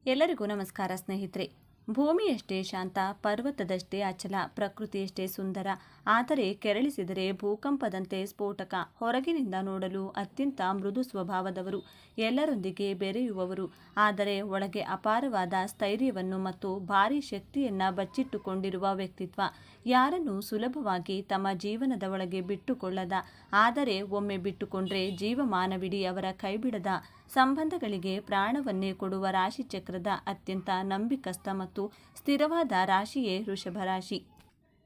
ಎಲ್ಲರಿಗೂ ನಮಸ್ಕಾರ ಸ್ನೇಹಿತರೆ. ಭೂಮಿಯಷ್ಟೇ ಶಾಂತ, ಪರ್ವತದಷ್ಟೇ ಅಚಲ, ಪ್ರಕೃತಿಯಷ್ಟೇ ಸುಂದರ, ಆದರೆ ಕೆರಳಿಸಿದರೆ ಭೂಕಂಪದಂತೆ ಸ್ಫೋಟಕ. ಹೊರಗಿನಿಂದ ನೋಡಲು ಅತ್ಯಂತ ಮೃದು ಸ್ವಭಾವದವರು, ಎಲ್ಲರೊಂದಿಗೆ ಬೆರೆಯುವವರು, ಆದರೆ ಒಳಗೆ ಅಪಾರವಾದ ಸ್ಥೈರ್ಯವನ್ನು ಮತ್ತು ಭಾರೀ ಶಕ್ತಿಯನ್ನ ಬಚ್ಚಿಟ್ಟುಕೊಂಡಿರುವ ವ್ಯಕ್ತಿತ್ವ. ಯಾರನ್ನು ಸುಲಭವಾಗಿ ತಮ್ಮ ಜೀವನದ ಒಳಗೆ ಬಿಟ್ಟುಕೊಳ್ಳದ, ಆದರೆ ಒಮ್ಮೆ ಬಿಟ್ಟುಕೊಂಡ್ರೆ ಜೀವಮಾನವಿಡೀ ಅವರ ಕೈಬಿಡದ, ಸಂಬಂಧಗಳಿಗೆ ಪ್ರಾಣವನ್ನೇ ಕೊಡುವ ರಾಶಿಚಕ್ರದ ಅತ್ಯಂತ ನಂಬಿಕಸ್ಥ ಮತ್ತು ಸ್ಥಿರವಾದ ರಾಶಿಯೇ ವೃಷಭ ರಾಶಿ.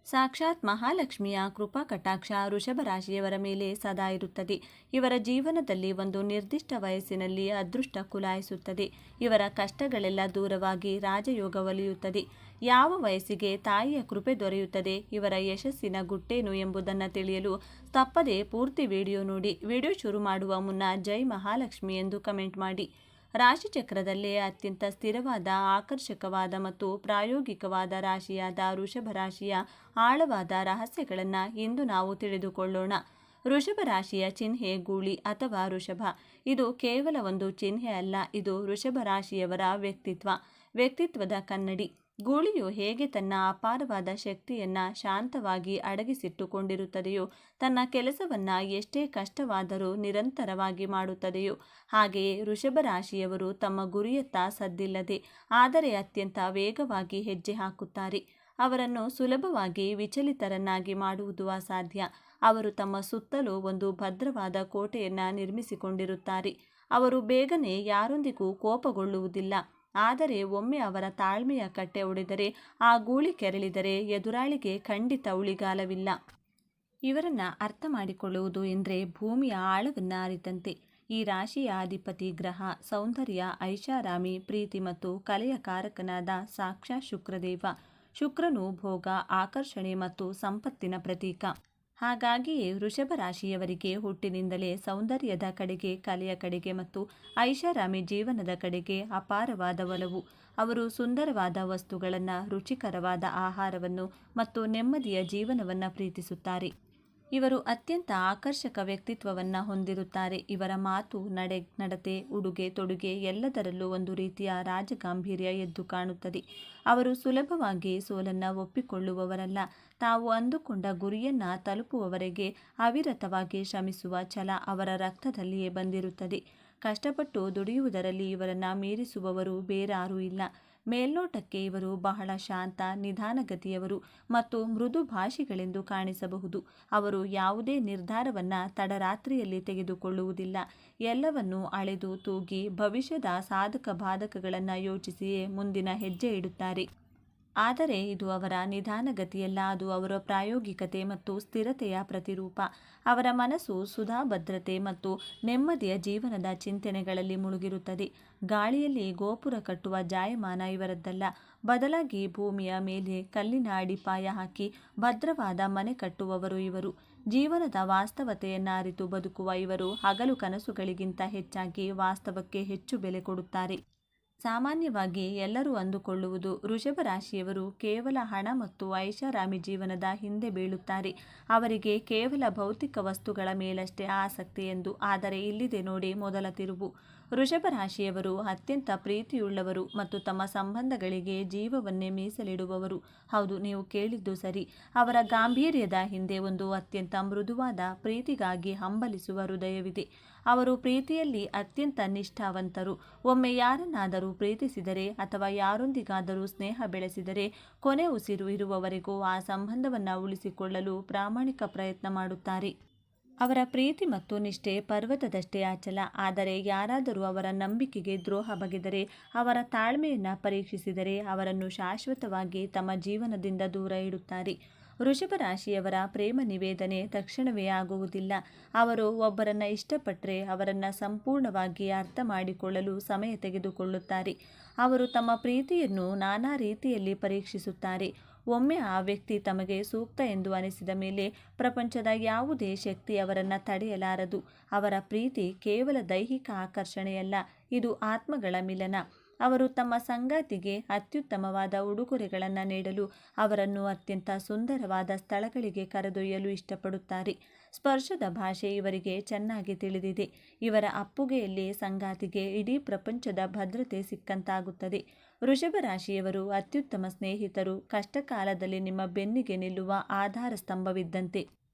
ಸಾಕ್ಷಾತ್ ಮಹಾಲಕ್ಷ್ಮಿಯ ಕೃಪಾ ಕಟಾಕ್ಷ ವೃಷಭ ರಾಶಿಯವರ ಮೇಲೆ ಸದಾ ಇರುತ್ತದೆ. ಇವರ ಜೀವನದಲ್ಲಿ ಒಂದು ನಿರ್ದಿಷ್ಟ ವಯಸ್ಸಿನಲ್ಲಿ ಅದೃಷ್ಟ ಕುಲಾಯಿಸುತ್ತದೆ. ಇವರ ಕಷ್ಟಗಳೆಲ್ಲ ದೂರವಾಗಿ ರಾಜಯೋಗ ಒಲಿಯುತ್ತದೆ. ಯಾವ ವಯಸ್ಸಿಗೆ ತಾಯಿಯ ಕೃಪೆ ದೊರೆಯುತ್ತದೆ, ಇವರ ಯಶಸ್ಸಿನ ಗುಟ್ಟೇನು ಎಂಬುದನ್ನು ತಿಳಿಯಲು ತಪ್ಪದೇ ಪೂರ್ತಿ ವಿಡಿಯೋ ನೋಡಿ. ವಿಡಿಯೋ ಶುರು ಮಾಡುವ ಮುನ್ನ ಜೈ ಮಹಾಲಕ್ಷ್ಮಿ ಎಂದು ಕಮೆಂಟ್ ಮಾಡಿ. ರಾಶಿಚಕ್ರದಲ್ಲೇ ಅತ್ಯಂತ ಸ್ಥಿರವಾದ, ಆಕರ್ಷಕವಾದ ಮತ್ತು ಪ್ರಾಯೋಗಿಕವಾದ ರಾಶಿಯಾದ ವೃಷಭ ರಾಶಿಯ ಆಳವಾದ ರಹಸ್ಯಗಳನ್ನು ಇಂದು ನಾವು ತಿಳಿದುಕೊಳ್ಳೋಣ. ವೃಷಭ ರಾಶಿಯ ಚಿಹ್ನೆ ಗೂಳಿ ಅಥವಾ ವೃಷಭ. ಇದು ಕೇವಲ ಒಂದು ಚಿಹ್ನೆ ಅಲ್ಲ, ಇದು ವೃಷಭ ರಾಶಿಯವರ ವ್ಯಕ್ತಿತ್ವದ ಕನ್ನಡಿ. ಗೂಳಿಯು ಹೇಗೆ ತನ್ನ ಅಪಾರವಾದ ಶಕ್ತಿಯನ್ನ ಶಾಂತವಾಗಿ ಅಡಗಿಸಿಟ್ಟುಕೊಂಡಿರುತ್ತದೆಯೋ, ತನ್ನ ಕೆಲಸವನ್ನ ಎಷ್ಟೇ ಕಷ್ಟವಾದರೂ ನಿರಂತರವಾಗಿ ಮಾಡುತ್ತದೆಯೋ, ಹಾಗೆಯೇ ವೃಷಭ ರಾಶಿಯವರು ತಮ್ಮ ಗುರಿಯತ್ತ ಸದ್ದಿಲ್ಲದೆ ಆದರೆ ಅತ್ಯಂತ ವೇಗವಾಗಿ ಹೆಜ್ಜೆ ಹಾಕುತ್ತಾರೆ. ಅವರನ್ನು ಸುಲಭವಾಗಿ ವಿಚಲಿತರನ್ನಾಗಿ ಮಾಡುವುದು ಅಸಾಧ್ಯ. ಅವರು ತಮ್ಮ ಸುತ್ತಲೂ ಒಂದು ಭದ್ರವಾದ ಕೋಟೆಯನ್ನ ನಿರ್ಮಿಸಿಕೊಂಡಿರುತ್ತಾರೆ. ಅವರು ಬೇಗನೆ ಯಾರೊಂದಿಗೂ ಕೋಪಗೊಳ್ಳುವುದಿಲ್ಲ, ಆದರೆ ಒಮ್ಮೆ ಅವರ ತಾಳ್ಮೆಯ ಕಟ್ಟೆ ಒಡೆದರೆ, ಆ ಗೂಳಿ ಕೆರಳಿದರೆ ಎದುರಾಳಿಗೆ ಖಂಡಿತ ಉಳಿಗಾಲವಿಲ್ಲ. ಇವರನ್ನ ಅರ್ಥ ಮಾಡಿಕೊಳ್ಳುವುದು ಎಂದರೆ ಭೂಮಿಯ ಆಳವನ್ನ ಅರಿತಂತೆ. ಈ ರಾಶಿಯ ಅಧಿಪತಿ ಗ್ರಹ ಸೌಂದರ್ಯ, ಐಷಾರಾಮಿ, ಪ್ರೀತಿ ಮತ್ತು ಕಲೆಯ ಕಾರಕನಾದ ಸಾಕ್ಷಾತ್ ಶುಕ್ರದೇವ. ಶುಕ್ರನು ಭೋಗ, ಆಕರ್ಷಣೆ ಮತ್ತು ಸಂಪತ್ತಿನ ಪ್ರತೀಕ. ಹಾಗಾಗಿಯೇ ವೃಷಭ ರಾಶಿಯವರಿಗೆ ಹುಟ್ಟಿನಿಂದಲೇ ಸೌಂದರ್ಯದ ಕಡೆಗೆ, ಕಲೆಯ ಕಡೆಗೆ ಮತ್ತು ಐಷಾರಾಮಿ ಜೀವನದ ಕಡೆಗೆ ಅಪಾರವಾದ ಒಲವು. ಅವರು ಸುಂದರವಾದ ವಸ್ತುಗಳನ್ನು, ರುಚಿಕರವಾದ ಆಹಾರವನ್ನು ಮತ್ತು ನೆಮ್ಮದಿಯ ಜೀವನವನ್ನು ಪ್ರೀತಿಸುತ್ತಾರೆ. ಇವರು ಅತ್ಯಂತ ಆಕರ್ಷಕ ವ್ಯಕ್ತಿತ್ವವನ್ನು ಹೊಂದಿರುತ್ತಾರೆ. ಇವರ ಮಾತು, ನಡತೆ, ಉಡುಗೆ ತೊಡುಗೆ ಎಲ್ಲದರಲ್ಲೂ ಒಂದು ರೀತಿಯ ರಾಜಗಾಂಭೀರ್ಯ ಎದ್ದು ಕಾಣುತ್ತದೆ. ಅವರು ಸುಲಭವಾಗಿ ಸೋಲನ್ನು ಒಪ್ಪಿಕೊಳ್ಳುವವರಲ್ಲ. ತಾವು ಅಂದುಕೊಂಡ ಗುರಿಯನ್ನ ತಲುಪುವವರೆಗೆ ಅವಿರತವಾಗಿ ಶ್ರಮಿಸುವ ಛಲ ಅವರ ರಕ್ತದಲ್ಲಿಯೇ ಬಂದಿರುತ್ತದೆ. ಕಷ್ಟಪಟ್ಟು ದುಡಿಯುವುದರಲ್ಲಿ ಇವರನ್ನ ಮೀರಿಸುವವರು ಬೇರಾರೂ ಇಲ್ಲ. ಮೇಲ್ನೋಟಕ್ಕೆ ಇವರು ಬಹಳ ಶಾಂತ, ನಿಧಾನಗತಿಯವರು ಮತ್ತು ಮೃದು ಭಾಷಿಗಳೆಂದು ಕಾಣಿಸಬಹುದು. ಅವರು ಯಾವುದೇ ನಿರ್ಧಾರವನ್ನ ತಡರಾತ್ರಿಯಲ್ಲಿ ತೆಗೆದುಕೊಳ್ಳುವುದಿಲ್ಲ. ಎಲ್ಲವನ್ನೂ ಅಳೆದು ತೂಗಿ ಭವಿಷ್ಯದ ಸಾಧಕ ಬಾಧಕಗಳನ್ನು ಯೋಚಿಸಿಯೇ ಮುಂದಿನ ಹೆಜ್ಜೆ ಇಡುತ್ತಾರೆ. ಆದರೆ ಇದು ಅವರ ನಿಧಾನಗತಿಯಲ್ಲ, ಅದು ಅವರ ಪ್ರಾಯೋಗಿಕತೆ ಮತ್ತು ಸ್ಥಿರತೆಯ ಪ್ರತಿರೂಪ. ಅವರ ಮನಸ್ಸು ಸುಧಾಭದ್ರತೆ ಮತ್ತು ನೆಮ್ಮದಿಯ ಜೀವನದ ಚಿಂತನೆಗಳಲ್ಲಿ ಮುಳುಗಿರುತ್ತದೆ. ಗಾಳಿಯಲ್ಲಿ ಗೋಪುರ ಕಟ್ಟುವ ಜಾಯಮಾನ ಇವರದ್ದಲ್ಲ, ಬದಲಾಗಿ ಭೂಮಿಯ ಮೇಲೆ ಕಲ್ಲಿನ ಅಡಿಪಾಯ ಹಾಕಿ ಭದ್ರವಾದ ಮನೆ ಕಟ್ಟುವವರು ಇವರು. ಜೀವನದ ವಾಸ್ತವತೆಯನ್ನು ಅರಿತು ಬದುಕುವ ಇವರು ಹಗಲು ಕನಸುಗಳಿಗಿಂತ ಹೆಚ್ಚಾಗಿ ವಾಸ್ತವಕ್ಕೆ ಹೆಚ್ಚು ಬೆಲೆ ಕೊಡುತ್ತಾರೆ. ಸಾಮಾನ್ಯವಾಗಿ ಎಲ್ಲರೂ ಅಂದುಕೊಳ್ಳುವುದು ವೃಷಭ ರಾಶಿಯವರು ಕೇವಲ ಹಣ ಮತ್ತು ಐಷಾರಾಮಿ ಜೀವನದ ಹಿಂದೆ ಬೀಳುತ್ತಾರೆ. ಅವರಿಗೆ ಕೇವಲ ಭೌತಿಕ ವಸ್ತುಗಳ ಮೇಲಷ್ಟೇ ಆಸಕ್ತಿ ಎಂದು. ಆದರೆ ಇಲ್ಲಿದೆ ನೋಡಿ ಮೊದಲ ತಿರುವು. ವೃಷಭ ರಾಶಿಯವರು ಅತ್ಯಂತ ಪ್ರೀತಿಯುಳ್ಳವರು ಮತ್ತು ತಮ್ಮ ಸಂಬಂಧಗಳಿಗೆ ಜೀವವನ್ನೇ ಮೀಸಲಿಡುವವರು. ಹೌದು, ನೀವು ಕೇಳಿದ್ದು ಸರಿ. ಅವರ ಗಾಂಭೀರ್ಯದ ಹಿಂದೆ ಒಂದು ಅತ್ಯಂತ ಮೃದುವಾದ, ಪ್ರೀತಿಗಾಗಿ ಹಂಬಲಿಸುವ ಹೃದಯವಿದೆ. ಅವರು ಪ್ರೀತಿಯಲ್ಲಿ ಅತ್ಯಂತ ನಿಷ್ಠಾವಂತರು. ಒಮ್ಮೆ ಯಾರನ್ನಾದರೂ ಪ್ರೀತಿಸಿದರೆ ಅಥವಾ ಯಾರೊಂದಿಗಾದರೂ ಸ್ನೇಹ ಬೆಳೆಸಿದರೆ, ಕೊನೆ ಉಸಿರು ಇರುವವರೆಗೂ ಆ ಸಂಬಂಧವನ್ನು ಉಳಿಸಿಕೊಳ್ಳಲು ಪ್ರಾಮಾಣಿಕ ಪ್ರಯತ್ನ ಮಾಡುತ್ತಾರೆ. ಅವರ ಪ್ರೀತಿ ಮತ್ತು ನಿಷ್ಠೆ ಪರ್ವತದಷ್ಟೇ ಅಚಲ. ಆದರೆ ಯಾರಾದರೂ ಅವರ ನಂಬಿಕೆಗೆ ದ್ರೋಹ ಬಗೆದರೆ, ಅವರ ತಾಳ್ಮೆಯನ್ನು ಪರೀಕ್ಷಿಸಿದರೆ, ಅವರನ್ನು ಶಾಶ್ವತವಾಗಿ ತಮ್ಮ ಜೀವನದಿಂದ ದೂರ ಇಡುತ್ತಾರೆ. ವೃಷಭ ರಾಶಿಯವರ ಪ್ರೇಮ ನಿವೇದನೆ ತಕ್ಷಣವೇ ಆಗುವುದಿಲ್ಲ. ಅವರು ಒಬ್ಬರನ್ನ ಇಷ್ಟಪಟ್ಟರೆ ಅವರನ್ನ ಸಂಪೂರ್ಣವಾಗಿ ಅರ್ಥ ಮಾಡಿಕೊಳ್ಳಲು ಸಮಯ ತೆಗೆದುಕೊಳ್ಳುತ್ತಾರೆ. ಅವರು ತಮ್ಮ ಪ್ರೀತಿಯನ್ನು ನಾನಾ ರೀತಿಯಲ್ಲಿ ಪರೀಕ್ಷಿಸುತ್ತಾರೆ. ಒಮ್ಮೆ ಆ ವ್ಯಕ್ತಿ ತಮಗೆ ಸೂಕ್ತ ಎಂದು ಅನಿಸಿದ ಮೇಲೆ ಪ್ರಪಂಚದ ಯಾವುದೇ ಶಕ್ತಿ ಅವರನ್ನು ತಡೆಯಲಾರದು. ಅವರ ಪ್ರೀತಿ ಕೇವಲ ದೈಹಿಕ ಆಕರ್ಷಣೆಯಲ್ಲ, ಇದು ಆತ್ಮಗಳ ಮಿಲನ. ಅವರು ತಮ್ಮ ಸಂಗಾತಿಗೆ ಅತ್ಯುತ್ತಮವಾದ ಉಡುಗೊರೆಗಳನ್ನು ನೀಡಲು ಅವರನ್ನು ಅತ್ಯಂತ ಸುಂದರವಾದ ಸ್ಥಳಗಳಿಗೆ ಕರೆದೊಯ್ಯಲು ಇಷ್ಟಪಡುತ್ತಾರೆ. ಸ್ಪರ್ಶದ ಭಾಷೆ ಇವರಿಗೆ ಚೆನ್ನಾಗಿ ತಿಳಿದಿದೆ. ಇವರ ಅಪ್ಪುಗೆಯಲ್ಲಿ ಸಂಗಾತಿಗೆ ಇಡೀ ಪ್ರಪಂಚದ ಭದ್ರತೆ ಸಿಕ್ಕಂತಾಗುತ್ತದೆ. ವೃಷಭ ರಾಶಿಯವರು ಅತ್ಯುತ್ತಮ ಸ್ನೇಹಿತರು. ಕಷ್ಟಕಾಲದಲ್ಲಿ ನಿಮ್ಮ ಬೆನ್ನಿಗೆ ನಿಲ್ಲುವ ಆಧಾರ ಸ್ತಂಭವಿದ್ದಂತೆ.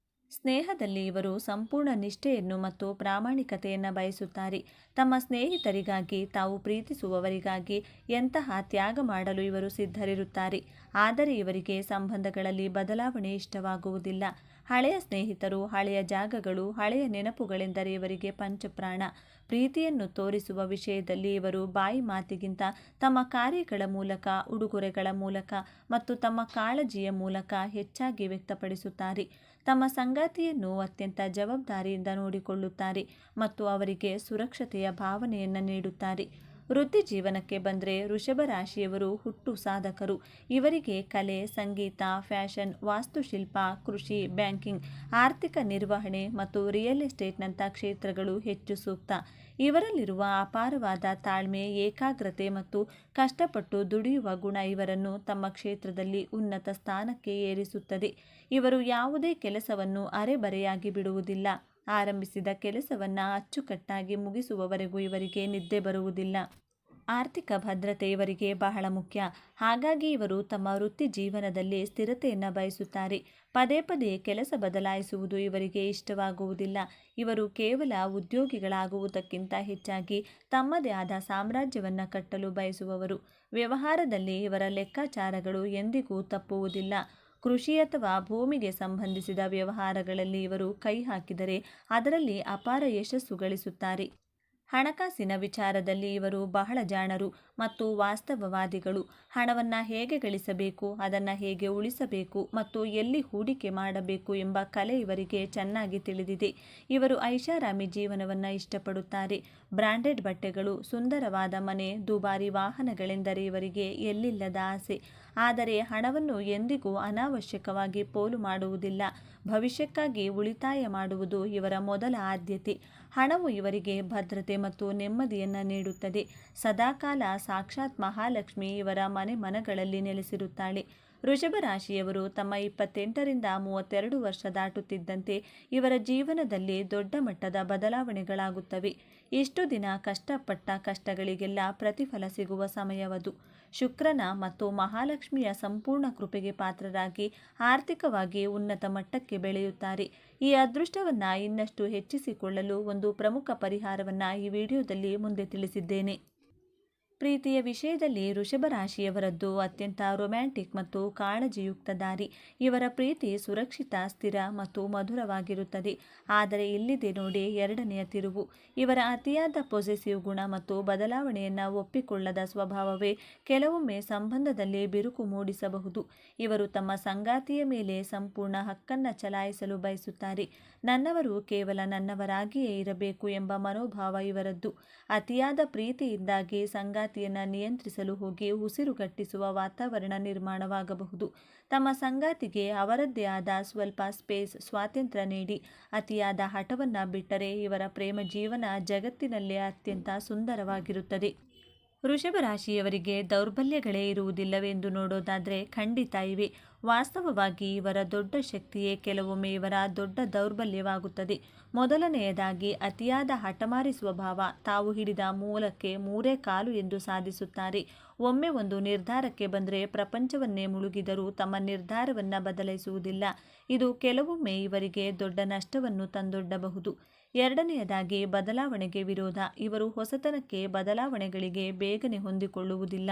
ಸ್ನೇಹದಲ್ಲಿ ಇವರು ಸಂಪೂರ್ಣ ನಿಷ್ಠೆಯನ್ನು ಮತ್ತು ಪ್ರಾಮಾಣಿಕತೆಯನ್ನು ಬಯಸುತ್ತಾರೆ. ತಮ್ಮ ಸ್ನೇಹಿತರಿಗಾಗಿ, ತಾವು ಪ್ರೀತಿಸುವವರಿಗಾಗಿ ಎಂತಹ ತ್ಯಾಗ ಮಾಡಲು ಇವರು ಸಿದ್ಧರಿರುತ್ತಾರೆ. ಆದರೆ ಇವರಿಗೆ ಸಂಬಂಧಗಳಲ್ಲಿ ಬದಲಾವಣೆ ಇಷ್ಟವಾಗುವುದಿಲ್ಲ. ಹಳೆಯ ಸ್ನೇಹಿತರು, ಹಳೆಯ ಜಾಗಗಳು, ಹಳೆಯ ನೆನಪುಗಳೆಂದರೆ ಇವರಿಗೆ ಪಂಚಪ್ರಾಣ. ಪ್ರೀತಿಯನ್ನು ತೋರಿಸುವ ವಿಷಯದಲ್ಲಿ ಇವರು ಬಾಯಿ ಮಾತಿಗಿಂತ ತಮ್ಮ ಕಾರ್ಯಗಳ ಮೂಲಕ, ಉಡುಗೊರೆಗಳ ಮೂಲಕ ಮತ್ತು ತಮ್ಮ ಕಾಳಜಿಯ ಮೂಲಕ ಹೆಚ್ಚಾಗಿ ವ್ಯಕ್ತಪಡಿಸುತ್ತಾರೆ. ತಮ್ಮ ಸಂಗಾತಿಯನ್ನು ಅತ್ಯಂತ ಜವಾಬ್ದಾರಿಯಿಂದ ನೋಡಿಕೊಳ್ಳುತ್ತಾರೆ ಮತ್ತು ಅವರಿಗೆ ಸುರಕ್ಷತೆಯ ಭಾವನೆಯನ್ನು ನೀಡುತ್ತಾರೆ. ವೃತ್ತಿ ಜೀವನಕ್ಕೆ ಬಂದರೆ ವೃಷಭ ರಾಶಿಯವರು ಹುಟ್ಟು ಸಾಧಕರು. ಇವರಿಗೆ ಕಲೆ, ಸಂಗೀತ, ಫ್ಯಾಷನ್, ವಾಸ್ತುಶಿಲ್ಪ, ಕೃಷಿ, ಬ್ಯಾಂಕಿಂಗ್, ಆರ್ಥಿಕ ನಿರ್ವಹಣೆ ಮತ್ತು ರಿಯಲ್ ಎಸ್ಟೇಟ್ನಂಥ ಕ್ಷೇತ್ರಗಳು ಹೆಚ್ಚು ಸೂಕ್ತ. ಇವರಲ್ಲಿರುವ ಅಪಾರವಾದ ತಾಳ್ಮೆ, ಏಕಾಗ್ರತೆ ಮತ್ತು ಕಷ್ಟಪಟ್ಟು ದುಡಿಯುವ ಗುಣ ಇವರನ್ನು ತಮ್ಮ ಕ್ಷೇತ್ರದಲ್ಲಿ ಉನ್ನತ ಸ್ಥಾನಕ್ಕೆ ಏರಿಸುತ್ತದೆ. ಇವರು ಯಾವುದೇ ಕೆಲಸವನ್ನು ಅರೆಬರೆಯಾಗಿ ಬಿಡುವುದಿಲ್ಲ. ಆರಂಭಿಸಿದ ಕೆಲಸವನ್ನು ಅಚ್ಚುಕಟ್ಟಾಗಿ ಮುಗಿಸುವವರೆಗೂ ಇವರಿಗೆ ನಿದ್ದೆ ಬರುವುದಿಲ್ಲ. ಆರ್ಥಿಕ ಭದ್ರತೆ ಇವರಿಗೆ ಬಹಳ ಮುಖ್ಯ. ಹಾಗಾಗಿ ಇವರು ತಮ್ಮ ವೃತ್ತಿ ಜೀವನದಲ್ಲಿ ಸ್ಥಿರತೆಯನ್ನು ಬಯಸುತ್ತಾರೆ. ಪದೇ ಪದೇ ಕೆಲಸ ಬದಲಾಯಿಸುವುದು ಇವರಿಗೆ ಇಷ್ಟವಾಗುವುದಿಲ್ಲ. ಇವರು ಕೇವಲ ಉದ್ಯೋಗಿಗಳಾಗುವುದಕ್ಕಿಂತ ಹೆಚ್ಚಾಗಿ ತಮ್ಮದೇ ಆದ ಸಾಮ್ರಾಜ್ಯವನ್ನು ಕಟ್ಟಲು ಬಯಸುವವರು. ವ್ಯವಹಾರದಲ್ಲಿ ಇವರ ಲೆಕ್ಕಾಚಾರಗಳು ಎಂದಿಗೂ ತಪ್ಪುವುದಿಲ್ಲ. ಕೃಷಿ ಅಥವಾ ಭೂಮಿಗೆ ಸಂಬಂಧಿಸಿದ ವ್ಯವಹಾರಗಳಲ್ಲಿ ಇವರು ಕೈ ಹಾಕಿದರೆ ಅದರಲ್ಲಿ ಅಪಾರ ಯಶಸ್ಸು ಗಳಿಸುತ್ತಾರೆ. ಹಣಕಾಸಿನ ವಿಚಾರದಲ್ಲಿ ಇವರು ಬಹಳ ಜಾಣರು ಮತ್ತು ವಾಸ್ತವವಾದಿಗಳು. ಹಣವನ್ನು ಹೇಗೆ ಗಳಿಸಬೇಕು, ಅದನ್ನು ಹೇಗೆ ಉಳಿಸಬೇಕು ಮತ್ತು ಎಲ್ಲಿ ಹೂಡಿಕೆ ಮಾಡಬೇಕು ಎಂಬ ಕಲೆ ಇವರಿಗೆ ಚೆನ್ನಾಗಿ ತಿಳಿದಿದೆ. ಇವರು ಐಷಾರಾಮಿ ಜೀವನವನ್ನು ಇಷ್ಟಪಡುತ್ತಾರೆ. ಬ್ರಾಂಡೆಡ್ ಬಟ್ಟೆಗಳು, ಸುಂದರವಾದ ಮನೆ, ದುಬಾರಿ ವಾಹನಗಳೆಂದರೆ ಇವರಿಗೆ ಎಲ್ಲಿಲ್ಲದ ಆಸೆ. ಆದರೆ ಹಣವನ್ನು ಎಂದಿಗೂ ಅನಾವಶ್ಯಕವಾಗಿ ಪೋಲು ಮಾಡುವುದಿಲ್ಲ. ಭವಿಷ್ಯಕ್ಕಾಗಿ ಉಳಿತಾಯ ಮಾಡುವುದು ಇವರ ಮೊದಲ ಆದ್ಯತೆ. ಹಣವು ಇವರಿಗೆ ಭದ್ರತೆ ಮತ್ತು ನೆಮ್ಮದಿಯನ್ನು ನೀಡುತ್ತದೆ. ಸದಾಕಾಲ ಸಾಕ್ಷಾತ್ ಮಹಾಲಕ್ಷ್ಮಿ ಇವರ ಮನೆಗಳಲ್ಲಿ ನೆಲೆಸಿರುತ್ತಾಳೆ. ವೃಷಭ ರಾಶಿಯವರು ತಮ್ಮ 28ರಿಂದ 32 ವರ್ಷ ದಾಟುತ್ತಿದ್ದಂತೆ ಇವರ ಜೀವನದಲ್ಲಿ ದೊಡ್ಡ ಮಟ್ಟದ ಬದಲಾವಣೆಗಳಾಗುತ್ತವೆ. ಇಷ್ಟು ದಿನ ಕಷ್ಟಪಟ್ಟ ಕಷ್ಟಗಳಿಗೆಲ್ಲ ಪ್ರತಿಫಲ ಸಿಗುವ ಸಮಯವದು. ಶುಕ್ರನ ಮತ್ತು ಮಹಾಲಕ್ಷ್ಮಿಯ ಸಂಪೂರ್ಣ ಕೃಪೆಗೆ ಪಾತ್ರರಾಗಿ ಆರ್ಥಿಕವಾಗಿ ಉನ್ನತ ಮಟ್ಟಕ್ಕೆ ಬೆಳೆಯುತ್ತಾರೆ. ಈ ಅದೃಷ್ಟವನ್ನು ಇನ್ನಷ್ಟು ಹೆಚ್ಚಿಸಿಕೊಳ್ಳಲು ಒಂದು ಪ್ರಮುಖ ಪರಿಹಾರವನ್ನು ಈ ವಿಡಿಯೋದಲ್ಲಿ ಮುಂದೆ ತಿಳಿಸಿದ್ದೇನೆ. ಪ್ರೀತಿಯ ವಿಷಯದಲ್ಲಿ ವೃಷಭ ರಾಶಿಯವರದ್ದು ಅತ್ಯಂತ ರೊಮ್ಯಾಂಟಿಕ್ ಮತ್ತು ಕಾಳಜಿಯುಕ್ತ ದಾರಿ. ಇವರ ಪ್ರೀತಿ ಸುರಕ್ಷಿತ, ಸ್ಥಿರ ಮತ್ತು ಮಧುರವಾಗಿರುತ್ತದೆ. ಆದರೆ ಇಲ್ಲಿದೆ ನೋಡಿ ಎರಡನೆಯ ತಿರುವು. ಇವರ ಅತಿಯಾದ ಪೊಸೆಸಿವ್ ಗುಣ ಮತ್ತು ಬದಲಾವಣೆಯನ್ನು ಒಪ್ಪಿಕೊಳ್ಳದ ಸ್ವಭಾವವೇ ಕೆಲವೊಮ್ಮೆ ಸಂಬಂಧದಲ್ಲಿ ಬಿರುಕು ಮೂಡಿಸಬಹುದು. ಇವರು ತಮ್ಮ ಸಂಗಾತಿಯ ಮೇಲೆ ಸಂಪೂರ್ಣ ಹಕ್ಕನ್ನು ಚಲಾಯಿಸಲು ಬಯಸುತ್ತಾರೆ. ನನ್ನವರು ಕೇವಲ ನನ್ನವರಾಗಿಯೇ ಇರಬೇಕು ಎಂಬ ಮನೋಭಾವ ಇವರದ್ದು. ಅತಿಯಾದ ಪ್ರೀತಿಯಿಂದಾಗಿ ಸಂಗಾತಿಯನ್ನು ನಿಯಂತ್ರಿಸಲು ಹೋಗಿ ಉಸಿರುಗಟ್ಟಿಸುವ ವಾತಾವರಣ ನಿರ್ಮಾಣವಾಗಬಹುದು. ತಮ್ಮ ಸಂಗಾತಿಗೆ ಅವರದ್ದೇ ಆದ ಸ್ವಲ್ಪ ಸ್ವಾತಂತ್ರ್ಯ ನೀಡಿ ಅತಿಯಾದ ಹಠವನ್ನು ಬಿಟ್ಟರೆ ಇವರ ಪ್ರೇಮ ಜೀವನ ಜಗತ್ತಿನಲ್ಲೇ ಅತ್ಯಂತ ಸುಂದರವಾಗಿರುತ್ತದೆ. ವೃಷಭ ರಾಶಿಯವರಿಗೆ ದೌರ್ಬಲ್ಯಗಳೇ ಇರುವುದಿಲ್ಲವೆಂದು ನೋಡೋದಾದರೆ ಖಂಡಿತ ಇವೆ. ವಾಸ್ತವವಾಗಿ ಇವರ ದೊಡ್ಡ ಶಕ್ತಿಯೇ ಕೆಲವೊಮ್ಮೆ ಇವರ ದೊಡ್ಡ ದೌರ್ಬಲ್ಯವಾಗುತ್ತದೆ. ಮೊದಲನೆಯದಾಗಿ ಅತಿಯಾದ ಹಠಮಾರಿ ಸ್ವಭಾವ. ತಾವು ಹಿಡಿದ ಮೂಲಕ್ಕೆ ಮೂರೇ ಕಾಲು ಎಂದು ಸಾಧಿಸುತ್ತಾರೆ. ಒಮ್ಮೆ ಒಂದು ನಿರ್ಧಾರಕ್ಕೆ ಬಂದರೆ ಪ್ರಪಂಚವನ್ನೇ ಮುಳುಗಿದರೂ ತಮ್ಮ ನಿರ್ಧಾರವನ್ನು ಬದಲಿಸುವುದಿಲ್ಲ. ಇದು ಕೆಲವೊಮ್ಮೆ ಇವರಿಗೆ ದೊಡ್ಡ ನಷ್ಟವನ್ನು ತಂದೊಡ್ಡಬಹುದು. ಎರಡನೆಯದಾಗಿ ಬದಲಾವಣೆಗೆ ವಿರೋಧ. ಇವರು ಹೊಸತನಕ್ಕೆ, ಬದಲಾವಣೆಗಳಿಗೆ ಬೇಗನೆ ಹೊಂದಿಕೊಳ್ಳುವುದಿಲ್ಲ.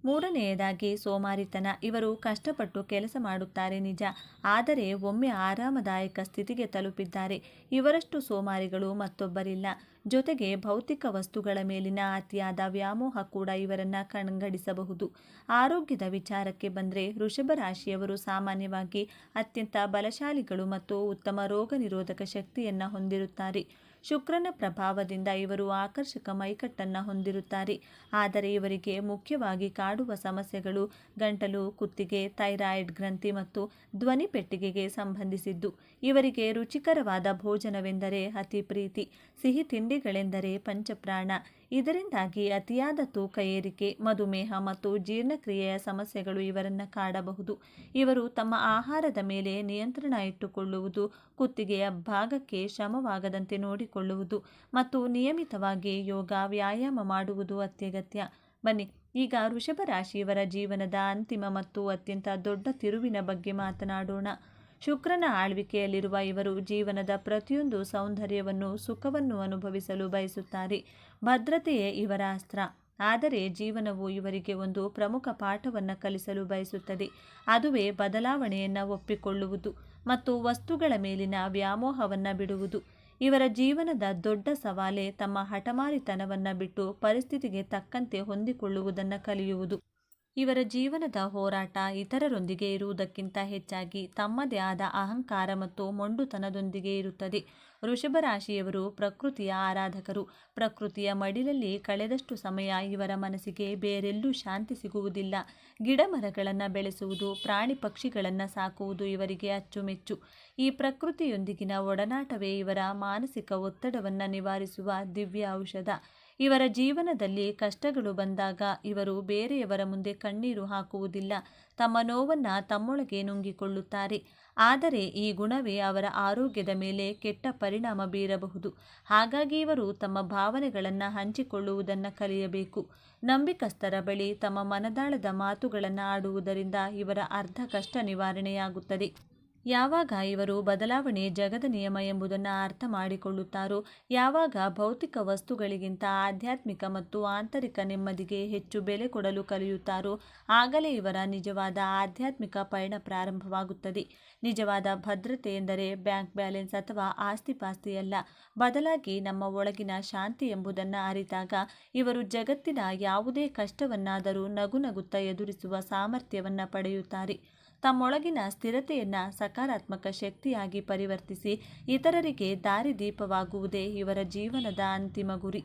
ಮೂರನೆಯದಾಗಿ ಸೋಮಾರಿತನ. ಇವರು ಕಷ್ಟಪಟ್ಟು ಕೆಲಸ ಮಾಡುತ್ತಾರೆ ನಿಜ, ಆದರೆ ಒಮ್ಮೆ ಆರಾಮದಾಯಕ ಸ್ಥಿತಿಗೆ ತಲುಪಿದ್ದಾರೆ. ಇವರಷ್ಟು ಸೋಮಾರಿಗಳು ಮತ್ತೊಬ್ಬರಿಲ್ಲ. ಜೊತೆಗೆ ಭೌತಿಕ ವಸ್ತುಗಳ ಮೇಲಿನ ಅತಿಯಾದ ವ್ಯಾಮೋಹ ಕೂಡ ಇವರನ್ನು ಕಣ್ಗಡಿಸಬಹುದು. ಆರೋಗ್ಯದ ವಿಚಾರಕ್ಕೆ ಬಂದರೆ ವೃಷಭ ರಾಶಿಯವರು ಸಾಮಾನ್ಯವಾಗಿ ಅತ್ಯಂತ ಬಲಶಾಲಿಗಳು ಮತ್ತು ಉತ್ತಮ ರೋಗ ನಿರೋಧಕ ಶಕ್ತಿಯನ್ನು ಹೊಂದಿರುತ್ತಾರೆ. ಶುಕ್ರನ ಪ್ರಭಾವದಿಂದ ಇವರು ಆಕರ್ಷಕ ಮೈಕಟ್ಟನ್ನು ಹೊಂದಿರುತ್ತಾರೆ. ಆದರೆ ಇವರಿಗೆ ಮುಖ್ಯವಾಗಿ ಕಾಡುವ ಸಮಸ್ಯೆಗಳು ಗಂಟಲು, ಕುತ್ತಿಗೆ, ಥೈರಾಯ್ಡ್ ಗ್ರಂಥಿ ಮತ್ತು ಧ್ವನಿ ಪೆಟ್ಟಿಗೆಗೆ ಸಂಬಂಧಿಸಿದ್ದು. ಇವರಿಗೆ ರುಚಿಕರವಾದ ಭೋಜನವೆಂದರೆ ಅತಿ ಪ್ರೀತಿ. ಸಿಹಿ ತಿಂಡಿಗಳೆಂದರೆ ಪಂಚಪ್ರಾಣ. ಇದರಿಂದಾಗಿ ಅತಿಯಾದ ತೂಕ ಏರಿಕೆ, ಮಧುಮೇಹ ಮತ್ತು ಜೀರ್ಣಕ್ರಿಯೆಯ ಸಮಸ್ಯೆಗಳು ಇವರನ್ನು ಕಾಡಬಹುದು. ಇವರು ತಮ್ಮ ಆಹಾರದ ಮೇಲೆ ನಿಯಂತ್ರಣ ಇಟ್ಟುಕೊಳ್ಳುವುದು, ಕುತ್ತಿಗೆಯ ಭಾಗಕ್ಕೆ ಶ್ರಮವಾಗದಂತೆ ನೋಡಿಕೊಳ್ಳುವುದು ಮತ್ತು ನಿಯಮಿತವಾಗಿ ಯೋಗ ವ್ಯಾಯಾಮ ಮಾಡುವುದು ಅತ್ಯಗತ್ಯ. ಬನ್ನಿ ಈಗ ವೃಷಭ ರಾಶಿಯವರ ಜೀವನದ ಅಂತಿಮ ಮತ್ತು ಅತ್ಯಂತ ದೊಡ್ಡ ತಿರುವಿನ ಬಗ್ಗೆ ಮಾತನಾಡೋಣ. ಶುಕ್ರನ ಆಳ್ವಿಕೆಯಲ್ಲಿರುವ ಇವರು ಜೀವನದ ಪ್ರತಿಯೊಂದು ಸೌಂದರ್ಯವನ್ನು, ಸುಖವನ್ನು ಅನುಭವಿಸಲು ಬಯಸುತ್ತಾರೆ. ಭದ್ರತೆಯೇ ಇವರ ಅಸ್ತ್ರ. ಆದರೆ ಜೀವನವು ಇವರಿಗೆ ಒಂದು ಪ್ರಮುಖ ಪಾಠವನ್ನು ಕಲಿಸಲು ಬಯಸುತ್ತದೆ. ಅದುವೇ ಬದಲಾವಣೆಯನ್ನು ಒಪ್ಪಿಕೊಳ್ಳುವುದು ಮತ್ತು ವಸ್ತುಗಳ ಮೇಲಿನ ವ್ಯಾಮೋಹವನ್ನು ಬಿಡುವುದು. ಇವರ ಜೀವನದ ದೊಡ್ಡ ಸವಾಲೇ ತಮ್ಮ ಹಠಮಾರಿತನವನ್ನು ಬಿಟ್ಟು ಪರಿಸ್ಥಿತಿಗೆ ತಕ್ಕಂತೆ ಹೊಂದಿಕೊಳ್ಳುವುದನ್ನು ಕಲಿಯುವುದು. ಇವರ ಜೀವನದ ಹೋರಾಟ ಇತರರೊಂದಿಗೆ ಇರುವುದಕ್ಕಿಂತ ಹೆಚ್ಚಾಗಿ ತಮ್ಮದೇ ಆದ ಅಹಂಕಾರ ಮತ್ತು ಮೊಂಡುತನದೊಂದಿಗೆ ಇರುತ್ತದೆ. ವೃಷಭ ರಾಶಿಯವರು ಪ್ರಕೃತಿಯ ಆರಾಧಕರು. ಪ್ರಕೃತಿಯ ಮಡಿಲಲ್ಲಿ ಕಳೆದಷ್ಟು ಸಮಯ ಇವರ ಮನಸ್ಸಿಗೆ ಬೇರೆಲ್ಲೂ ಶಾಂತಿ ಸಿಗುವುದಿಲ್ಲ. ಗಿಡ ಮರಗಳನ್ನು ಬೆಳೆಸುವುದು, ಪ್ರಾಣಿ ಪಕ್ಷಿಗಳನ್ನು ಸಾಕುವುದು ಇವರಿಗೆ ಅಚ್ಚುಮೆಚ್ಚು. ಈ ಪ್ರಕೃತಿಯೊಂದಿಗಿನ ಒಡನಾಟವೇ ಇವರ ಮಾನಸಿಕ ಒತ್ತಡವನ್ನು ನಿವಾರಿಸುವ ದಿವ್ಯ ಔಷಧ. ಇವರ ಜೀವನದಲ್ಲಿ ಕಷ್ಟಗಳು ಬಂದಾಗ ಇವರು ಬೇರೆಯವರ ಮುಂದೆ ಕಣ್ಣೀರು ಹಾಕುವುದಿಲ್ಲ. ತಮ್ಮ ನೋವನ್ನು ತಮ್ಮೊಳಗೆ ನುಂಗಿಕೊಳ್ಳುತ್ತಾರೆ. ಆದರೆ ಈ ಗುಣವೇ ಅವರ ಆರೋಗ್ಯದ ಮೇಲೆ ಕೆಟ್ಟ ಪರಿಣಾಮ ಬೀರಬಹುದು. ಹಾಗಾಗಿ ಇವರು ತಮ್ಮ ಭಾವನೆಗಳನ್ನು ಹಂಚಿಕೊಳ್ಳುವುದನ್ನು ಕಲಿಯಬೇಕು. ನಂಬಿಕಸ್ಥರ ಬಳಿ ತಮ್ಮ ಮನದಾಳದ ಮಾತುಗಳನ್ನು ಆಡುವುದರಿಂದ ಇವರ ಅರ್ಧ ಕಷ್ಟ ನಿವಾರಣೆಯಾಗುತ್ತದೆ. ಯಾವಾಗ ಇವರು ಬದಲಾವಣೆ ಜಗದ ನಿಯಮ ಎಂಬುದನ್ನು ಅರ್ಥ ಮಾಡಿಕೊಳ್ಳುತ್ತಾರೋ, ಯಾವಾಗ ಭೌತಿಕ ವಸ್ತುಗಳಿಗಿಂತ ಆಧ್ಯಾತ್ಮಿಕ ಮತ್ತು ಆಂತರಿಕ ನೆಮ್ಮದಿಗೆ ಹೆಚ್ಚು ಬೆಲೆ ಕೊಡಲು ಕಲಿಯುತ್ತಾರೋ, ಆಗಲೇ ಇವರ ನಿಜವಾದ ಆಧ್ಯಾತ್ಮಿಕ ಪಯಣ ಪ್ರಾರಂಭವಾಗುತ್ತದೆ. ನಿಜವಾದ ಭದ್ರತೆ ಎಂದರೆ ಬ್ಯಾಂಕ್ ಬ್ಯಾಲೆನ್ಸ್ ಅಥವಾ ಆಸ್ತಿಪಾಸ್ತಿಯಲ್ಲ, ಬದಲಾಗಿ ನಮ್ಮ ಒಳಗಿನ ಶಾಂತಿ ಎಂಬುದನ್ನು ಅರಿತಾಗ ಇವರು ಜಗತ್ತಿನ ಯಾವುದೇ ಕಷ್ಟವನ್ನಾದರೂ ನಗುನಗುತ್ತಾ ಎದುರಿಸುವ ಸಾಮರ್ಥ್ಯವನ್ನು ಪಡೆಯುತ್ತಾರೆ. ತಮ್ಮೊಳಗಿನ ಸ್ಥಿರತೆಯನ್ನು ಸಕಾರಾತ್ಮಕ ಶಕ್ತಿಯಾಗಿ ಪರಿವರ್ತಿಸಿ ಇತರರಿಗೆ ದಾರಿದೀಪವಾಗುವುದೇ ಇವರ ಜೀವನದ ಅಂತಿಮ ಗುರಿ.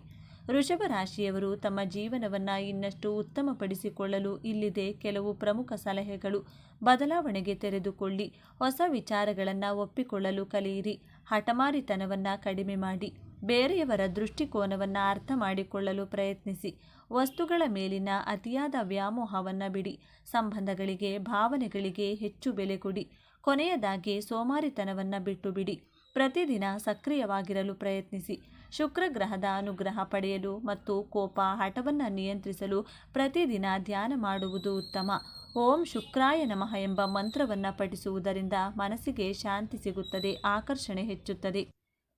ವೃಷಭ ರಾಶಿಯವರು ತಮ್ಮ ಜೀವನವನ್ನು ಇನ್ನಷ್ಟು ಉತ್ತಮಪಡಿಸಿಕೊಳ್ಳಲು ಇಲ್ಲಿದೆ ಕೆಲವು ಪ್ರಮುಖ ಸಲಹೆಗಳು. ಬದಲಾವಣೆಗೆ ತೆರೆದುಕೊಳ್ಳಿ. ಹೊಸ ವಿಚಾರಗಳನ್ನು ಒಪ್ಪಿಕೊಳ್ಳಲು ಕಲಿಯಿರಿ. ಹಠಮಾರಿತನವನ್ನು ಕಡಿಮೆ ಮಾಡಿ. ಬೇರೆಯವರ ದೃಷ್ಟಿಕೋನವನ್ನು ಅರ್ಥ ಮಾಡಿಕೊಳ್ಳಲು ಪ್ರಯತ್ನಿಸಿ. ವಸ್ತುಗಳ ಮೇಲಿನ ಅತಿಯಾದ ವ್ಯಾಮೋಹವನ್ನು ಬಿಡಿ. ಸಂಬಂಧಗಳಿಗೆ, ಭಾವನೆಗಳಿಗೆ ಹೆಚ್ಚು ಬೆಲೆ ಕೊಡಿ. ಕೊನೆಯದಾಗಿ ಸೋಮಾರಿತನವನ್ನು ಬಿಟ್ಟು ಬಿಡಿ. ಪ್ರತಿದಿನ ಸಕ್ರಿಯವಾಗಿರಲು ಪ್ರಯತ್ನಿಸಿ. ಶುಕ್ರ ಗ್ರಹದ ಅನುಗ್ರಹ ಪಡೆಯಲು ಮತ್ತು ಕೋಪ, ಹಠವನ್ನು ನಿಯಂತ್ರಿಸಲು ಪ್ರತಿದಿನ ಧ್ಯಾನ ಮಾಡುವುದು ಉತ್ತಮ. ಓಂ ಶುಕ್ರಾಯ ನಮಃ ಎಂಬ ಮಂತ್ರವನ್ನು ಪಠಿಸುವುದರಿಂದ ಮನಸ್ಸಿಗೆ ಶಾಂತಿ ಸಿಗುತ್ತದೆ, ಆಕರ್ಷಣೆ ಹೆಚ್ಚುತ್ತದೆ.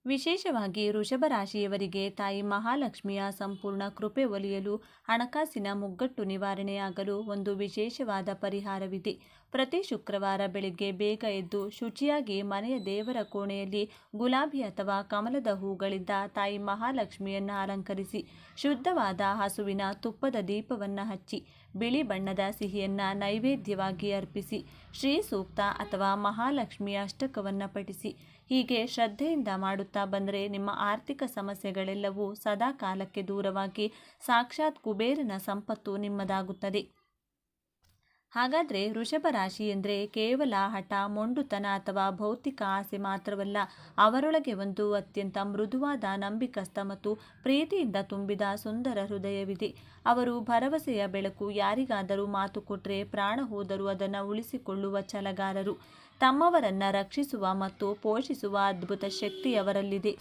ವಿಶೇಷವಾಗಿ ವೃಷಭ ರಾಶಿಯವರಿಗೆ ತಾಯಿ ಮಹಾಲಕ್ಷ್ಮಿಯ ಸಂಪೂರ್ಣ ಕೃಪೆ ಒಲಿಯಲು, ಹಣಕಾಸಿನ ಮುಗ್ಗಟ್ಟು ನಿವಾರಣೆಯಾಗಲು ಒಂದು ವಿಶೇಷವಾದ ಪರಿಹಾರವಿದೆ. ಪ್ರತಿ ಶುಕ್ರವಾರ ಬೆಳಿಗ್ಗೆ ಬೇಗ ಎದ್ದು ಶುಚಿಯಾಗಿ ಮನೆಯ ದೇವರ ಕೋಣೆಯಲ್ಲಿ ಗುಲಾಬಿ ಅಥವಾ ಕಮಲದ ಹೂಗಳಿಂದ ತಾಯಿ ಮಹಾಲಕ್ಷ್ಮಿಯನ್ನು ಅಲಂಕರಿಸಿ. ಶುದ್ಧವಾದ ಹಸುವಿನ ತುಪ್ಪದ ದೀಪವನ್ನು ಹಚ್ಚಿ ಬಿಳಿ ಬಣ್ಣದ ಸಿಹಿಯನ್ನು ನೈವೇದ್ಯವಾಗಿ ಅರ್ಪಿಸಿ. ಶ್ರೀ ಸೂಕ್ತ ಅಥವಾ ಮಹಾಲಕ್ಷ್ಮಿಯ ಅಷ್ಟಕವನ್ನು ಪಠಿಸಿ. ಹೀಗೆ ಶ್ರದ್ಧೆಯಿಂದ ಮಾಡುತ್ತಾ ಬಂದರೆ ನಿಮ್ಮ ಆರ್ಥಿಕ ಸಮಸ್ಯೆಗಳೆಲ್ಲವೂ ಸದಾ ಕಾಲಕ್ಕೆ ದೂರವಾಗಿ ಸಾಕ್ಷಾತ್ ಕುಬೇರನ ಸಂಪತ್ತು ನಿಮ್ಮದಾಗುತ್ತದೆ. ಹಾಗಾದರೆ ವೃಷಭ ರಾಶಿ ಎಂದರೆ ಕೇವಲ ಹಠ, ಮೊಂಡುತನ ಅಥವಾ ಭೌತಿಕ ಆಸೆ ಮಾತ್ರವಲ್ಲ. ಅವರೊಳಗೆ ಒಂದು ಅತ್ಯಂತ ಮೃದುವಾದ, ನಂಬಿಕಸ್ಥ ಮತ್ತು ಪ್ರೀತಿಯಿಂದ ತುಂಬಿದ ಸುಂದರ ಹೃದಯವಿದೆ. ಅವರು ಭರವಸೆಯ ಬೆಳಕು. ಯಾರಿಗಾದರೂ ಮಾತು ಕೊಟ್ಟರೆ ಪ್ರಾಣ ಹೋದರೂ ಅದನ್ನು ಉಳಿಸಿಕೊಳ್ಳುವ ಛಲಗಾರರು. ತಮ್ಮವರನ್ನು ರಕ್ಷಿಸುವ ಮತ್ತು ಪೋಷಿಸುವ ಅದ್ಭುತ ಶಕ್ತಿ ಅವರಲ್ಲಿದೆ.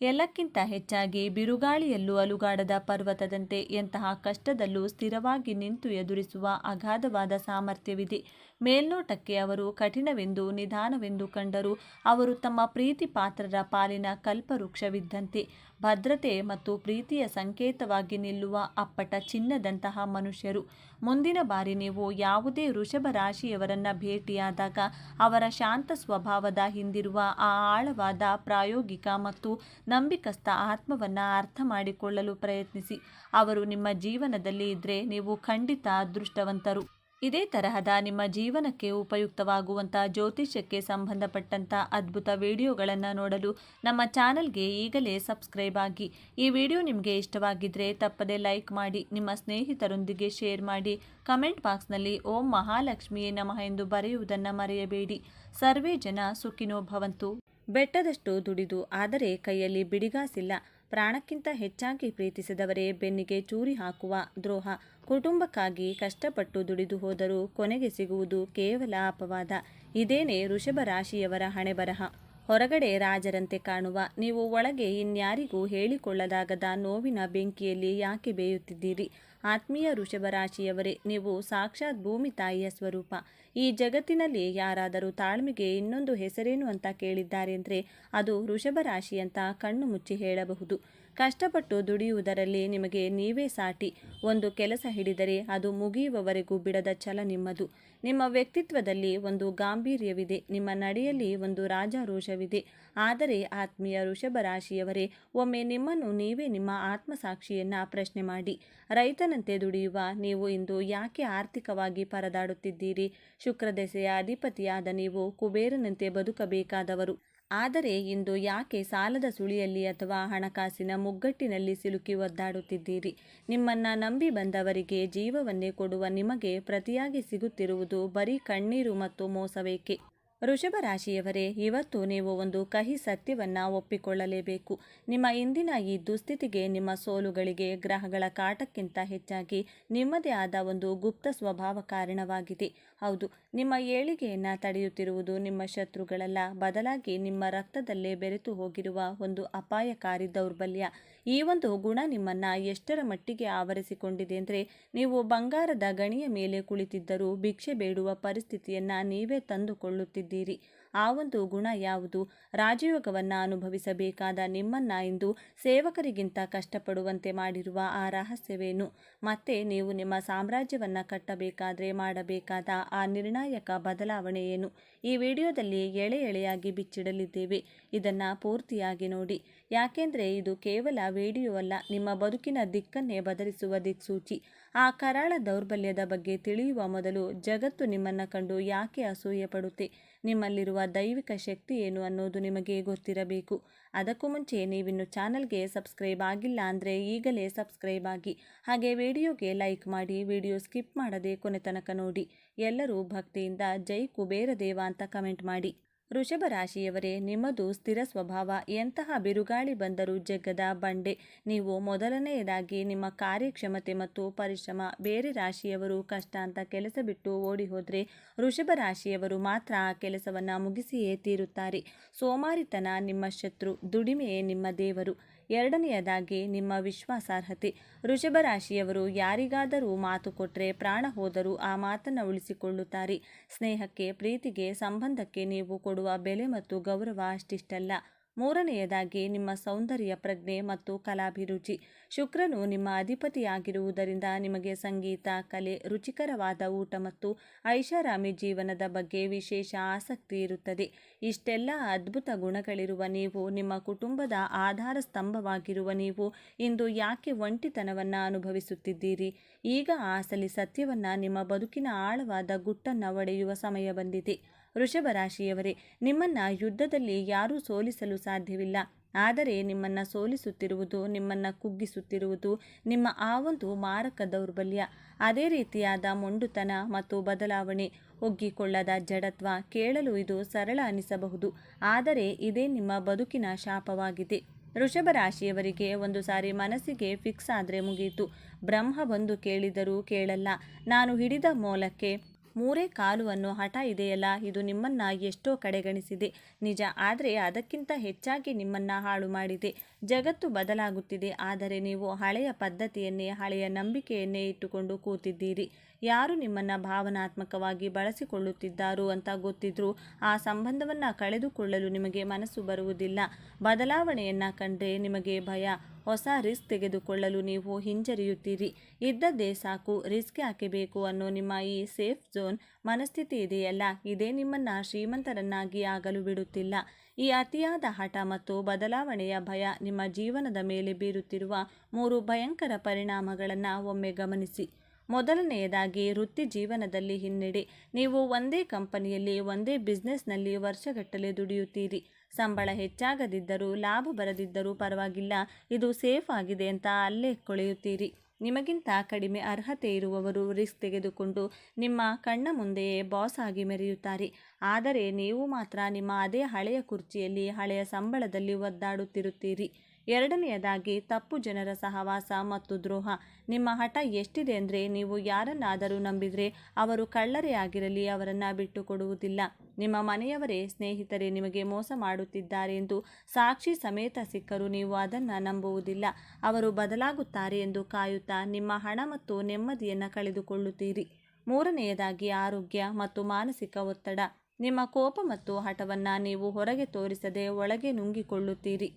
ಎಲ್ಲಕ್ಕಿಂತ ಹೆಚ್ಚಾಗಿ ಬಿರುಗಾಳಿಯಲ್ಲೂ ಅಲುಗಾಡದ ಪರ್ವತದಂತೆ ಎಂತಹ ಕಷ್ಟದಲ್ಲೂ ಸ್ಥಿರವಾಗಿ ನಿಂತು ಎದುರಿಸುವ ಅಗಾಧವಾದ ಸಾಮರ್ಥ್ಯವಿದೆ. ಮೇಲ್ನೋಟಕ್ಕೆ ಅವರು ಕಠಿಣವೆಂದು, ನಿಧಾನವೆಂದು ಕಂಡರೂ ಅವರು ತಮ್ಮ ಪ್ರೀತಿ ಪಾತ್ರರ ಪಾಲಿನ ಕಲ್ಪವೃಕ್ಷವಿದ್ದಂತೆ. ಭದ್ರತೆ ಮತ್ತು ಪ್ರೀತಿಯ ಸಂಕೇತವಾಗಿ ನಿಲ್ಲುವ ಅಪ್ಪಟ ಚಿನ್ನದಂತಹ ಮನುಷ್ಯರು. ಮುಂದಿನ ಬಾರಿ ನೀವು ಯಾವುದೇ ವೃಷಭ ರಾಶಿಯವರನ್ನು ಭೇಟಿಯಾದಾಗ ಅವರ ಶಾಂತ ಸ್ವಭಾವದ ಹಿಂದಿರುವ ಆ ಆಳವಾದ, ಪ್ರಾಯೋಗಿಕ ಮತ್ತು ನಂಬಿಕಸ್ಥ ಆತ್ಮವನ್ನು ಅರ್ಥ ಮಾಡಿಕೊಳ್ಳಲು ಪ್ರಯತ್ನಿಸಿ. ಅವರು ನಿಮ್ಮ ಜೀವನದಲ್ಲಿ ಇದ್ದರೆ ನೀವು ಖಂಡಿತ ಅದೃಷ್ಟವಂತರು. ಇದೇ ತರಹದ ನಿಮ್ಮ ಜೀವನಕ್ಕೆ ಉಪಯುಕ್ತವಾಗುವಂಥ ಜ್ಯೋತಿಷ್ಯಕ್ಕೆ ಸಂಬಂಧಪಟ್ಟಂಥ ಅದ್ಭುತ ವಿಡಿಯೋಗಳನ್ನು ನೋಡಲು ನಮ್ಮ ಚಾನಲ್ಗೆ ಈಗಲೇ ಸಬ್ಸ್ಕ್ರೈಬ್ ಆಗಿ. ಈ ವಿಡಿಯೋ ನಿಮಗೆ ಇಷ್ಟವಾಗಿದ್ದರೆ ತಪ್ಪದೇ ಲೈಕ್ ಮಾಡಿ, ನಿಮ್ಮ ಸ್ನೇಹಿತರೊಂದಿಗೆ ಶೇರ್ ಮಾಡಿ. ಕಮೆಂಟ್ ಬಾಕ್ಸ್ನಲ್ಲಿ ಓಂ ಮಹಾಲಕ್ಷ್ಮಿಯೇ ನಮಃ ಎಂದು ಬರೆಯುವುದನ್ನು ಮರೆಯಬೇಡಿ. ಸರ್ವೇ ಜನ ಸುಖಿನೋ ಭವಂತು. ಬೆಟ್ಟದಷ್ಟು ದುಡಿದು ಆದರೆ ಕೈಯಲ್ಲಿ ಬಿಡಿಗಾಸಿಲ್ಲ. ಪ್ರಾಣಕ್ಕಿಂತ ಹೆಚ್ಚಾಗಿ ಪ್ರೀತಿಸಿದವರೇ ಬೆನ್ನಿಗೆ ಚೂರಿ ಹಾಕುವ ದ್ರೋಹ. ಕುಟುಂಬಕ್ಕಾಗಿ ಕಷ್ಟಪಟ್ಟು ದುಡಿದು ಹೋದರೂ ಕೊನೆಗೆ ಸಿಗುವುದು ಕೇವಲ ಅಪವಾದ. ಇದೇನೇ ವೃಷಭ ರಾಶಿಯವರ ಹಣೆಬರಹ. ಹೊರಗಡೆ ರಾಜರಂತೆ ಕಾಣುವ ನೀವು ಒಳಗೆ ಇನ್ಯಾರಿಗೂ ಹೇಳಿಕೊಳ್ಳಲಾಗದ ನೋವಿನ ಬೆಂಕಿಯಲ್ಲಿ ಯಾಕೆ ಬೇಯುತ್ತಿದ್ದೀರಿ? ಆತ್ಮೀಯ ವೃಷಭ ರಾಶಿಯವರೇ, ನೀವು ಸಾಕ್ಷಾತ್ ಭೂಮಿ ತಾಯಿಯ ಸ್ವರೂಪ. ಈ ಜಗತ್ತಿನಲ್ಲಿ ಯಾರಾದರೂ ತಾಳ್ಮೆಗೆ ಇನ್ನೊಂದು ಹೆಸರೇನು ಅಂತ ಕೇಳಿದ್ದಾರೆ ಅಂದರೆ ಅದು ವೃಷಭ ರಾಶಿ ಅಂತ ಕಣ್ಣು ಮುಚ್ಚಿ ಹೇಳಬಹುದು. ಕಷ್ಟಪಟ್ಟು ದುಡಿಯುವುದರಲ್ಲಿ ನಿಮಗೆ ನೀವೇ ಸಾಟಿ. ಒಂದು ಕೆಲಸ ಹಿಡಿದರೆ ಅದು ಮುಗಿಯುವವರೆಗೂ ಬಿಡದ ಛಲ ನಿಮ್ಮದು. ನಿಮ್ಮ ವ್ಯಕ್ತಿತ್ವದಲ್ಲಿ ಒಂದು ಗಾಂಭೀರ್ಯವಿದೆ, ನಿಮ್ಮ ನಡೆಯಲ್ಲಿ ಒಂದು ರಾಜಾರೋಷವಿದೆ. ಆದರೆ ಆತ್ಮೀಯ ವೃಷಭ ರಾಶಿಯವರೇ, ಒಮ್ಮೆ ನಿಮ್ಮನ್ನು ನೀವೇ ನಿಮ್ಮ ಆತ್ಮಸಾಕ್ಷಿಯನ್ನ ಪ್ರಶ್ನೆ ಮಾಡಿ. ರೈತನಂತೆ ದುಡಿಯುವ ನೀವು ಇಂದು ಯಾಕೆ ಆರ್ಥಿಕವಾಗಿ ಪರದಾಡುತ್ತಿದ್ದೀರಿ? ಶುಕ್ರದೆಸೆಯ ಅಧಿಪತಿಯಾದ ನೀವು ಕುಬೇರನಂತೆ ಬದುಕಬೇಕಾದವರು. ಆದರೆ ಇಂದು ಯಾಕೆ ಸಾಲದ ಸುಳಿಯಲ್ಲಿ ಅಥವಾ ಹಣಕಾಸಿನ ಮುಗ್ಗಟ್ಟಿನಲ್ಲಿ ಸಿಲುಕಿ ಒದ್ದಾಡುತ್ತಿದ್ದೀರಿ? ನಿಮ್ಮನ್ನ ನಂಬಿ ಬಂದವರಿಗೆ ಜೀವವನ್ನೇ ಕೊಡುವ ನಿಮಗೆ ಪ್ರತಿಯಾಗಿ ಸಿಗುತ್ತಿರುವುದು ಬರೀ ಕಣ್ಣೀರು ಮತ್ತು ಮೋಸವೇಕೆ? ವೃಷಭ ರಾಶಿಯವರೇ, ಇವತ್ತು ನೀವು ಒಂದು ಕಹಿ ಸತ್ಯವನ್ನ ಒಪ್ಪಿಕೊಳ್ಳಲೇಬೇಕು. ನಿಮ್ಮ ಇಂದಿನ ಈ ದುಸ್ಥಿತಿಗೆ, ನಿಮ್ಮ ಸೋಲುಗಳಿಗೆ ಗ್ರಹಗಳ ಕಾಟಕ್ಕಿಂತ ಹೆಚ್ಚಾಗಿ ನಿಮ್ಮದೇ ಆದ ಒಂದು ಗುಪ್ತ ಸ್ವಭಾವ ಕಾರಣವಾಗಿದೆ. ಹೌದು, ನಿಮ್ಮ ಏಳಿಗೆಯನ್ನ ತಡೆಯುತ್ತಿರುವುದು ನಿಮ್ಮ ಶತ್ರುಗಳಲ್ಲ, ಬದಲಾಗಿ ನಿಮ್ಮ ರಕ್ತದಲ್ಲೇ ಬೆರೆತು ಹೋಗಿರುವ ಒಂದು ಅಪಾಯಕಾರಿ ದೌರ್ಬಲ್ಯ. ಈ ಒಂದು ಗುಣ ನಿಮ್ಮನ್ನ ಎಷ್ಟರ ಮಟ್ಟಿಗೆ ಆವರಿಸಿಕೊಂಡಿದೆ ಅಂದರೆ ನೀವು ಬಂಗಾರದ ಗಣಿಯ ಮೇಲೆ ಕುಳಿತಿದ್ದರೂ ಭಿಕ್ಷೆ ಬೇಡುವ ಪರಿಸ್ಥಿತಿಯನ್ನ ನೀವೇ ತಂದುಕೊಳ್ಳುತ್ತಿದ್ದೀರಿ. ಆ ಒಂದು ಗುಣ ಯಾವುದು? ರಾಜಯೋಗವನ್ನ ಅನುಭವಿಸಬೇಕಾದ ನಿಮ್ಮನ್ನ ಇಂದು ಸೇವಕರಿಗಿಂತ ಕಷ್ಟಪಡುವಂತೆ ಮಾಡಿರುವ ಆ ರಹಸ್ಯವೇನು? ಮತ್ತೆ ನೀವು ನಿಮ್ಮ ಸಾಮ್ರಾಜ್ಯವನ್ನ ಕಟ್ಟಬೇಕಾದ್ರೆ ಮಾಡಬೇಕಾದ ಆ ನಿರ್ಣಾಯಕ ಬದಲಾವಣೆ ಏನು? ಈ ವಿಡಿಯೋದಲ್ಲಿ ಎಳೆ ಎಳೆಯಾಗಿ ಬಿಚ್ಚಿಡಲಿದ್ದೇವೆ. ಇದನ್ನ ಪೂರ್ತಿಯಾಗಿ ನೋಡಿ. ಯಾಕೆಂದ್ರೆ ಇದು ಕೇವಲ ವಿಡಿಯೋ ಅಲ್ಲ, ನಿಮ್ಮ ಬದುಕಿನ ದಿಕ್ಕನ್ನೇ ಬದಲಿಸುವ ದಿಕ್ಸೂಚಿ. ಆ ಕರಾಳ ದೌರ್ಬಲ್ಯದ ಬಗ್ಗೆ ತಿಳಿಯುವ ಮೊದಲು ಜಗತ್ತು ನಿಮ್ಮನ್ನ ಕಂಡು ಯಾಕೆ ಅಸೂಯೆ ಪಡುತ್ತೆ? ನಿಮ್ಮಲ್ಲಿರುವ ದೈವಿಕ ಶಕ್ತಿ ಏನು ಅನ್ನೋದು ನಿಮಗೆ ಗೊತ್ತಿರಬೇಕು. ಅದಕ್ಕೂ ಮುಂಚೆ ನೀವಿನ್ನು ಚಾನಲ್ಗೆ ಸಬ್ಸ್ಕ್ರೈಬ್ ಆಗಿಲ್ಲ ಅಂದರೆ ಈಗಲೇ ಸಬ್ಸ್ಕ್ರೈಬ್ ಆಗಿ, ಹಾಗೆ ವಿಡಿಯೋಗೆ ಲೈಕ್ ಮಾಡಿ, ವಿಡಿಯೋ ಸ್ಕಿಪ್ ಮಾಡದೆ ಕೊನೆ ತನಕ ನೋಡಿ. ಎಲ್ಲರೂ ಭಕ್ತಿಯಿಂದ ಜೈ ಕುಬೇರ ದೇವ ಅಂತ ಕಮೆಂಟ್ ಮಾಡಿ. ವೃಷಭ ರಾಶಿಯವರೇ, ನಿಮ್ಮದು ಸ್ಥಿರ ಸ್ವಭಾವ. ಎಂತಹ ಬಿರುಗಾಳಿ ಬಂದರೂ ಜಗ್ಗದ ಬಂಡೆ ನೀವು. ಮೊದಲನೆಯದಾಗಿ ನಿಮ್ಮ ಕಾರ್ಯಕ್ಷಮತೆ ಮತ್ತು ಪರಿಶ್ರಮ. ಬೇರೆ ರಾಶಿಯವರು ಕಷ್ಟ ಅಂತ ಕೆಲಸ ಬಿಟ್ಟು ಓಡಿ ಹೋದರೆ ವೃಷಭ ರಾಶಿಯವರು ಮಾತ್ರ ಆ ಕೆಲಸವನ್ನು ಮುಗಿಸಿಯೇ ತೀರುತ್ತಾರೆ. ಸೋಮಾರಿತನ ನಿಮ್ಮ ಶತ್ರು, ದುಡಿಮೆಯೇ ನಿಮ್ಮ ದೇವರು. ಎರಡನೆಯದಾಗಿ ನಿಮ್ಮ ವಿಶ್ವಾಸಾರ್ಹತೆ. ವೃಷಭ ರಾಶಿಯವರು ಯಾರಿಗಾದರೂ ಮಾತು ಕೊಟ್ಟರೆ ಪ್ರಾಣ ಹೋದರೂ ಆ ಮಾತನ್ನು ಉಳಿಸಿಕೊಳ್ಳುತ್ತಾರೆ. ಸ್ನೇಹಕ್ಕೆ, ಪ್ರೀತಿಗೆ, ಸಂಬಂಧಕ್ಕೆ ನೀವು ಕೊಡುವ ಬೆಲೆ ಮತ್ತು ಗೌರವ ಅಷ್ಟಿಷ್ಟಲ್ಲ. ಮೂರನೆಯದಾಗಿ ನಿಮ್ಮ ಸೌಂದರ್ಯ ಪ್ರಜ್ಞೆ ಮತ್ತು ಕಲಾಭಿರುಚಿ. ಶುಕ್ರನು ನಿಮ್ಮ ಅಧಿಪತಿಯಾಗಿರುವುದರಿಂದ ನಿಮಗೆ ಸಂಗೀತ, ಕಲೆ, ರುಚಿಕರವಾದ ಊಟ ಮತ್ತು ಐಷಾರಾಮಿ ಜೀವನದ ಬಗ್ಗೆ ವಿಶೇಷ ಆಸಕ್ತಿ ಇರುತ್ತದೆ. ಇಷ್ಟೆಲ್ಲ ಅದ್ಭುತ ಗುಣಗಳಿರುವ ನೀವು, ನಿಮ್ಮ ಕುಟುಂಬದ ಆಧಾರ ಸ್ತಂಭವಾಗಿರುವ ನೀವು ಇಂದು ಯಾಕೆ ಒಂಟಿತನವನ್ನು ಅನುಭವಿಸುತ್ತಿದ್ದೀರಿ? ಈಗ ಆ ಅಸಲಿ ಸತ್ಯವನ್ನ, ನಿಮ್ಮ ಬದುಕಿನ ಆಳವಾದ ಗುಟ್ಟನ್ನು ಒಡೆಯುವ ಸಮಯ ಬಂದಿದೆ. ವೃಷಭ ರಾಶಿಯವರೇ, ನಿಮ್ಮನ್ನ ಯುದ್ಧದಲ್ಲಿ ಯಾರೂ ಸೋಲಿಸಲು ಸಾಧ್ಯವಿಲ್ಲ. ಆದರೆ ನಿಮ್ಮನ್ನು ಸೋಲಿಸುತ್ತಿರುವುದು, ನಿಮ್ಮನ್ನು ಕುಗ್ಗಿಸುತ್ತಿರುವುದು ನಿಮ್ಮ ಆ ಒಂದು ಮಾರಕ ದೌರ್ಬಲ್ಯ. ಅದೇ ರೀತಿಯಾದ ಮೊಂಡುತನ ಮತ್ತು ಬದಲಾವಣೆ, ಒಗ್ಗಿಕೊಳ್ಳದ ಜಡತ್ವ. ಕೇಳಲು ಇದು ಸರಳ ಅನಿಸಬಹುದು, ಆದರೆ ಇದೇ ನಿಮ್ಮ ಬದುಕಿನ ಶಾಪವಾಗಿದೆ. ವೃಷಭ ರಾಶಿಯವರಿಗೆ ಒಂದು ಸಾರಿ ಮನಸ್ಸಿಗೆ ಫಿಕ್ಸ್ ಆದರೆ ಮುಗಿಯಿತು. ಬ್ರಹ್ಮ ಬಂದು ಕೇಳಿದರೂ ಕೇಳಲ್ಲ. ನಾನು ಹಿಡಿದ ಮೂಲಕ್ಕೆ ಮೂರೇ ಕಾಲು ಅನ್ನೋ ಹಠ ಇದೆಯಲ್ಲ, ಇದು ನಿಮ್ಮನ್ನ ಎಷ್ಟೋ ಕಡೆಗಣಿಸಿದೆ ನಿಜ, ಆದರೆ ಅದಕ್ಕಿಂತ ಹೆಚ್ಚಾಗಿ ನಿಮ್ಮನ್ನ ಹಾಳು ಮಾಡಿದೆ. ಜಗತ್ತು ಬದಲಾಗುತ್ತಿದೆ, ಆದರೆ ನೀವು ಹಳೆಯ ಪದ್ಧತಿಯನ್ನೇ, ಹಳೆಯ ನಂಬಿಕೆಯನ್ನೇ ಇಟ್ಟುಕೊಂಡು ಕೂತಿದ್ದೀರಿ. ಯಾರು ನಿಮ್ಮನ್ನ ಭಾವನಾತ್ಮಕವಾಗಿ ಬಳಸಿಕೊಳ್ಳುತ್ತಿದ್ದಾರೋ ಅಂತ ಗೊತ್ತಿದ್ರೂ ಆ ಸಂಬಂಧವನ್ನು ಕಳೆದುಕೊಳ್ಳಲು ನಿಮಗೆ ಮನಸ್ಸು ಬರುವುದಿಲ್ಲ. ಬದಲಾವಣೆಯನ್ನ ಕಂಡ್ರೆ ನಿಮಗೆ ಭಯ. ಹೊಸ ರಿಸ್ಕ್ ತೆಗೆದುಕೊಳ್ಳಲು ನೀವು ಹಿಂಜರಿಯುತ್ತೀರಿ. ಇದ್ದದ್ದೇ ಸಾಕು, ರಿಸ್ಕ್ ಯಾಕೆ ಬೇಕು ಅನ್ನೋ ನಿಮ್ಮ ಈ ಸೇಫ್ ಝೋನ್ ಮನಸ್ಥಿತಿ ಇದೆಯಲ್ಲ, ಇದೇ ನಿಮ್ಮನ್ನ ಶ್ರೀಮಂತರನ್ನಾಗಿ ಆಗಲು ಬಿಡುತ್ತಿಲ್ಲ. ಈ ಅತಿಯಾದ ಹಠ ಮತ್ತು ಬದಲಾವಣೆಯ ಭಯ ನಿಮ್ಮ ಜೀವನದ ಮೇಲೆ ಬೀರುತ್ತಿರುವ 3 ಭಯಂಕರ ಪರಿಣಾಮಗಳನ್ನು ಒಮ್ಮೆ ಗಮನಿಸಿ. ಮೊದಲನೆಯದಾಗಿ, ವೃತ್ತಿ ಜೀವನದಲ್ಲಿ ಹಿನ್ನಡೆ. ನೀವು ಒಂದೇ ಕಂಪನಿಯಲ್ಲಿ, ಒಂದೇ ಬಿಸ್ನೆಸ್ನಲ್ಲಿ ವರ್ಷಗಟ್ಟಲೆ ದುಡಿಯುತ್ತೀರಿ. ಸಂಬಳ ಹೆಚ್ಚಾಗದಿದ್ದರೂ, ಲಾಭ ಬರದಿದ್ದರೂ ಪರವಾಗಿಲ್ಲ, ಇದು ಸೇಫ್ ಆಗಿದೆ ಅಂತ ಅಲ್ಲೇ ಕೊಳೆಯುತ್ತೀರಿ. ನಿಮಗಿಂತ ಕಡಿಮೆ ಅರ್ಹತೆ ಇರುವವರು ರಿಸ್ಕ್ ತೆಗೆದುಕೊಂಡು ನಿಮ್ಮ ಕಣ್ಣ ಮುಂದೆಯೇ ಬಾಸ್ ಆಗಿ ಮೆರೆಯುತ್ತಾರೆ. ಆದರೆ ನೀವು ಮಾತ್ರ ನಿಮ್ಮ ಅದೇ ಹಳೆಯ ಕುರ್ಚಿಯಲ್ಲಿ, ಹಳೆಯ ಸಂಬಳದಲ್ಲಿ ಒದ್ದಾಡುತ್ತಿರುತ್ತೀರಿ. ಎರಡನೆಯದಾಗಿ ತಪ್ಪು ಜನರ ಸಹವಾಸ ಮತ್ತು ದ್ರೋಹ. ನಿಮ್ಮ ಹಠ ಎಷ್ಟಿದೆ ಅಂದರೆ ನೀವು ಯಾರನ್ನಾದರೂ ನಂಬಿದರೆ ಅವರು ಕಳ್ಳರೇ ಆಗಿರಲಿ ಅವರನ್ನು ಬಿಟ್ಟು ಕೊಡುವುದಿಲ್ಲ. ನಿಮ್ಮ ಮನೆಯವರೇ ಸ್ನೇಹಿತರೇ ನಿಮಗೆ ಮೋಸ ಮಾಡುತ್ತಿದ್ದಾರೆ ಎಂದು ಸಾಕ್ಷಿ ಸಮೇತ ಸಿಕ್ಕರೂ ನೀವು ಅದನ್ನು ನಂಬುವುದಿಲ್ಲ. ಅವರು ಬದಲಾಗುತ್ತಾರೆ ಎಂದು ಕಾಯುತ್ತಾ ನಿಮ್ಮ ಹಣ ಮತ್ತು ನೆಮ್ಮದಿಯನ್ನು ಕಳೆದುಕೊಳ್ಳುತ್ತೀರಿ. ಮೂರನೆಯದಾಗಿ ಆರೋಗ್ಯ ಮತ್ತು ಮಾನಸಿಕ ಒತ್ತಡ. ನಿಮ್ಮ ಕೋಪ ಮತ್ತು ಹಠವನ್ನು ನೀವು ಹೊರಗೆ ತೋರಿಸದೆ ಒಳಗೆ ನುಂಗಿಕೊಳ್ಳುತ್ತೀರಿ.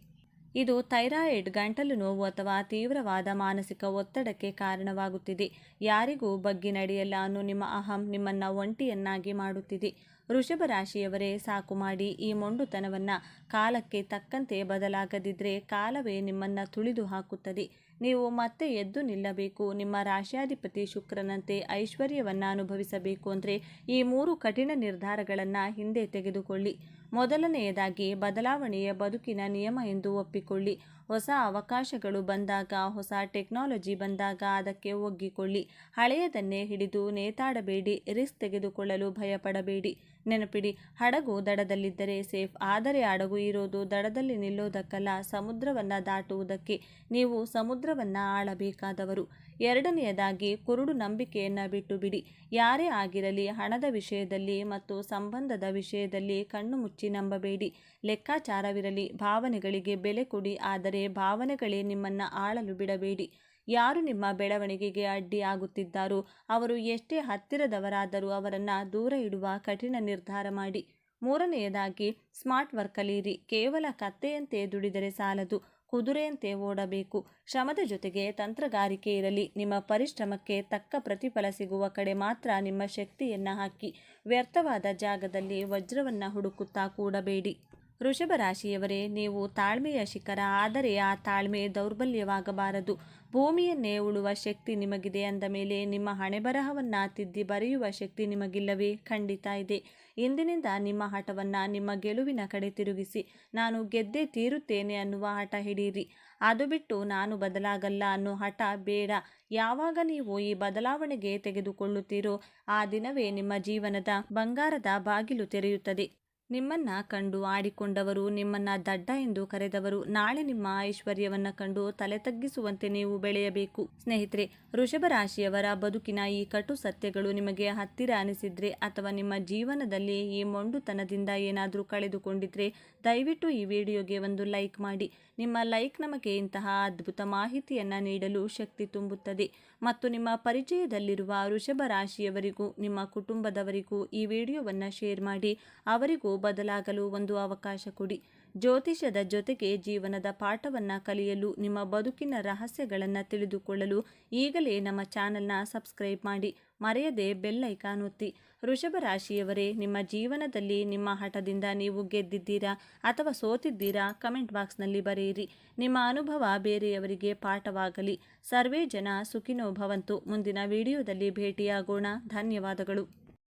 ಇದು ಥೈರಾಯ್ಡ್, ಗಂಟಲು ನೋವು ಅಥವಾ ತೀವ್ರವಾದ ಮಾನಸಿಕ ಒತ್ತಡಕ್ಕೆ ಕಾರಣವಾಗುತ್ತಿದೆ. ಯಾರಿಗೂ ಬಗ್ಗಿ ನಡೆಯಲ್ಲ ಅನ್ನೋ ನಿಮ್ಮ ಅಹಂ ನಿಮ್ಮನ್ನು ಒಂಟಿಯನ್ನಾಗಿ ಮಾಡುತ್ತಿದೆ. ವೃಷಭ ರಾಶಿಯವರೇ, ಸಾಕು ಮಾಡಿ ಈ ಮೊಂಡುತನವನ್ನು. ಕಾಲಕ್ಕೆ ತಕ್ಕಂತೆ ಬದಲಾಗದಿದ್ದರೆ ಕಾಲವೇ ನಿಮ್ಮನ್ನು ತುಳಿದು ಹಾಕುತ್ತದೆ. ನೀವು ಮತ್ತೆ ಎದ್ದು ನಿಲ್ಲಬೇಕು. ನಿಮ್ಮ ರಾಶ್ಯಾಧಿಪತಿ ಶುಕ್ರನಂತೆ ಐಶ್ವರ್ಯವನ್ನು ಅನುಭವಿಸಬೇಕು ಅಂದರೆ ಈ 3 ಕಠಿಣ ನಿರ್ಧಾರಗಳನ್ನು ಹಿಂದೆ ತೆಗೆದುಕೊಳ್ಳಿ. ಮೊದಲನೆಯದಾಗಿ ಬದಲಾವಣೆಯ ಬದುಕಿನ ನಿಯಮ ಎಂದು ಒಪ್ಪಿಕೊಳ್ಳಿ. ಹೊಸ ಅವಕಾಶಗಳು ಬಂದಾಗ, ಹೊಸ ಟೆಕ್ನಾಲಜಿ ಬಂದಾಗ ಅದಕ್ಕೆ ಒಗ್ಗಿಕೊಳ್ಳಿ. ಹಳೆಯದನ್ನೇ ಹಿಡಿದು ನೇತಾಡಬೇಡಿ. ರಿಸ್ಕ್ ತೆಗೆದುಕೊಳ್ಳಲು ಭಯಪಡಬೇಡಿ. ನೆನಪಿಡಿ, ಹಡಗು ದಡದಲ್ಲಿದ್ದರೆ ಸೇಫ್, ಆದರೆ ಹಡಗು ಇರೋದು ದಡದಲ್ಲಿ ನಿಲ್ಲೋದಕ್ಕಲ್ಲ, ಸಮುದ್ರವನ್ನು ದಾಟುವುದಕ್ಕೆ. ನೀವು ಸಮುದ್ರವನ್ನು ಆಳಬೇಕಾದವರು. ಎರಡನೆಯದಾಗಿ ಕುರುಡು ನಂಬಿಕೆಯನ್ನು ಬಿಟ್ಟು ಬಿಡಿ. ಯಾರೇ ಆಗಿರಲಿ ಹಣದ ವಿಷಯದಲ್ಲಿ ಮತ್ತು ಸಂಬಂಧದ ವಿಷಯದಲ್ಲಿ ಕಣ್ಣು ಮುಚ್ಚಿ ನಂಬಬೇಡಿ. ಲೆಕ್ಕಾಚಾರವಿರಲಿ, ಭಾವನೆಗಳಿಗೆ ಬೆಲೆ ಕೊಡಿ, ಆದರೆ ಭಾವನೆಗಳೇ ನಿಮ್ಮನ್ನು ಆಳಲು ಬಿಡಬೇಡಿ. ಯಾರು ನಿಮ್ಮ ಬೆಳವಣಿಗೆಗೆ ಅಡ್ಡಿ ಆಗುತ್ತಿದ್ದಾರೋ ಅವರು ಎಷ್ಟೇ ಹತ್ತಿರದವರಾದರೂ ಅವರನ್ನು ದೂರ ಇಡುವ ಕಠಿಣ ನಿರ್ಧಾರ ಮಾಡಿ. ಮೂರನೆಯದಾಗಿ ಸ್ಮಾರ್ಟ್ ವರ್ಕ್ ಕಲಿಯಿರಿ. ಕೇವಲ ಕತ್ತೆಯಂತೆ ದುಡಿದರೆ ಸಾಲದು, ಕುದುರೆಯಂತೆ ಓಡಬೇಕು. ಶ್ರಮದ ಜೊತೆಗೆ ತಂತ್ರಗಾರಿಕೆ ಇರಲಿ. ನಿಮ್ಮ ಪರಿಶ್ರಮಕ್ಕೆ ತಕ್ಕ ಪ್ರತಿಫಲ ಸಿಗುವ ಕಡೆ ಮಾತ್ರ ನಿಮ್ಮ ಶಕ್ತಿಯನ್ನು ಹಾಕಿ. ವ್ಯರ್ಥವಾದ ಜಾಗದಲ್ಲಿ ವಜ್ರವನ್ನು ಹುಡುಕುತ್ತಾ ಕೂಡಬೇಡಿ. ವೃಷಭ ರಾಶಿಯವರೇ, ನೀವು ತಾಳ್ಮೆಯ ಶಿಖರ, ಆದರೆ ಆ ತಾಳ್ಮೆ ದೌರ್ಬಲ್ಯವಾಗಬಾರದು. ಭೂಮಿಯನ್ನೇ ಉಳುವ ಶಕ್ತಿ ನಿಮಗಿದೆ ಅಂದ ಮೇಲೆ ನಿಮ್ಮ ಹಣೆಬರಹವನ್ನು ತಿದ್ದಿ ಬರೆಯುವ ಶಕ್ತಿ ನಿಮಗಿಲ್ಲವೇ? ಖಂಡಿತ ಇದೆ. ಇಂದಿನಿಂದ ನಿಮ್ಮ ಹಠವನ್ನು ನಿಮ್ಮ ಗೆಲುವಿನ ಕಡೆ ತಿರುಗಿಸಿ. ನಾನು ಗೆದ್ದೇ ತೀರುತ್ತೇನೆ ಅನ್ನುವ ಹಠ ಹಿಡಿಯಿರಿ. ಅದು ಬಿಟ್ಟು ನಾನು ಬದಲಾಗಲ್ಲ ಅನ್ನೋ ಹಠ ಬೇಡ. ಯಾವಾಗ ನೀವು ಈ ಬದಲಾವಣೆಗೆ ತೆಗೆದುಕೊಳ್ಳುತ್ತೀರೋ ಆ ದಿನವೇ ನಿಮ್ಮ ಜೀವನದ ಬಂಗಾರದ ಬಾಗಿಲು ತೆರೆಯುತ್ತದೆ. ನಿಮ್ಮನ್ನು ಕಂಡು ಆಡಿಕೊಂಡವರು, ನಿಮ್ಮನ್ನು ದಡ್ಡ ಎಂದು ಕರೆದವರು ನಾಳೆ ನಿಮ್ಮ ಐಶ್ವರ್ಯವನ್ನು ಕಂಡು ತಲೆ ತಗ್ಗಿಸುವಂತೆ ನೀವು ಬೆಳೆಯಬೇಕು. ಸ್ನೇಹಿತರೆ, ವೃಷಭ ರಾಶಿಯವರ ಬದುಕಿನ ಈ ಕಟು ಸತ್ಯಗಳು ನಿಮಗೆ ಹತ್ತಿರ ಅನಿಸಿದ್ರೆ ಅಥವಾ ನಿಮ್ಮ ಜೀವನದಲ್ಲಿ ಈ ಮೊಂಡುತನದಿಂದ ಏನಾದರೂ ಕಳೆದುಕೊಂಡಿದ್ರೆ ದಯವಿಟ್ಟು ಈ ವಿಡಿಯೋಗೆ ಒಂದು ಲೈಕ್ ಮಾಡಿ. ನಿಮ್ಮ ಲೈಕ್ ನಮಗೆ ಇಂತಹ ಅದ್ಭುತ ಮಾಹಿತಿಯನ್ನು ನೀಡಲು ಶಕ್ತಿ ತುಂಬುತ್ತದೆ. ಮತ್ತು ನಿಮ್ಮ ಪರಿಚಯದಲ್ಲಿರುವ ವೃಷಭ ರಾಶಿಯವರಿಗೂ ನಿಮ್ಮ ಕುಟುಂಬದವರಿಗೂ ಈ ವಿಡಿಯೋವನ್ನು ಶೇರ್ ಮಾಡಿ. ಅವರಿಗೂ ಬದಲಾಗಲು ಒಂದು ಅವಕಾಶ ಕೊಡಿ. ಜ್ಯೋತಿಷ್ಯದ ಜೊತೆಗೆ ಜೀವನದ ಪಾಠವನ್ನು ಕಲಿಯಲು, ನಿಮ್ಮ ಬದುಕಿನ ರಹಸ್ಯಗಳನ್ನು ತಿಳಿದುಕೊಳ್ಳಲು ಈಗಲೇ ನಮ್ಮ ಚಾನಲ್ನ ಸಬ್ಸ್ಕ್ರೈಬ್ ಮಾಡಿ. ಮರೆಯದೆ ಬೆಲ್ ಐಕಾನ್ ಒತ್ತಿ. ವೃಷಭ ರಾಶಿಯವರೇ, ನಿಮ್ಮ ಜೀವನದಲ್ಲಿ ನಿಮ್ಮ ಹಠದಿಂದ ನೀವು ಗೆದ್ದಿದ್ದೀರಾ ಅಥವಾ ಸೋತಿದ್ದೀರಾ? ಕಮೆಂಟ್ ಬಾಕ್ಸ್ನಲ್ಲಿ ಬರೆಯಿರಿ. ನಿಮ್ಮ ಅನುಭವ ಬೇರೆಯವರಿಗೆ ಪಾಠವಾಗಲಿ. ಸರ್ವೇ ಜನ ಸುಖಿನೋ ಭವಂತು. ಮುಂದಿನ ವಿಡಿಯೋದಲ್ಲಿ ಭೇಟಿಯಾಗೋಣ. ಧನ್ಯವಾದಗಳು.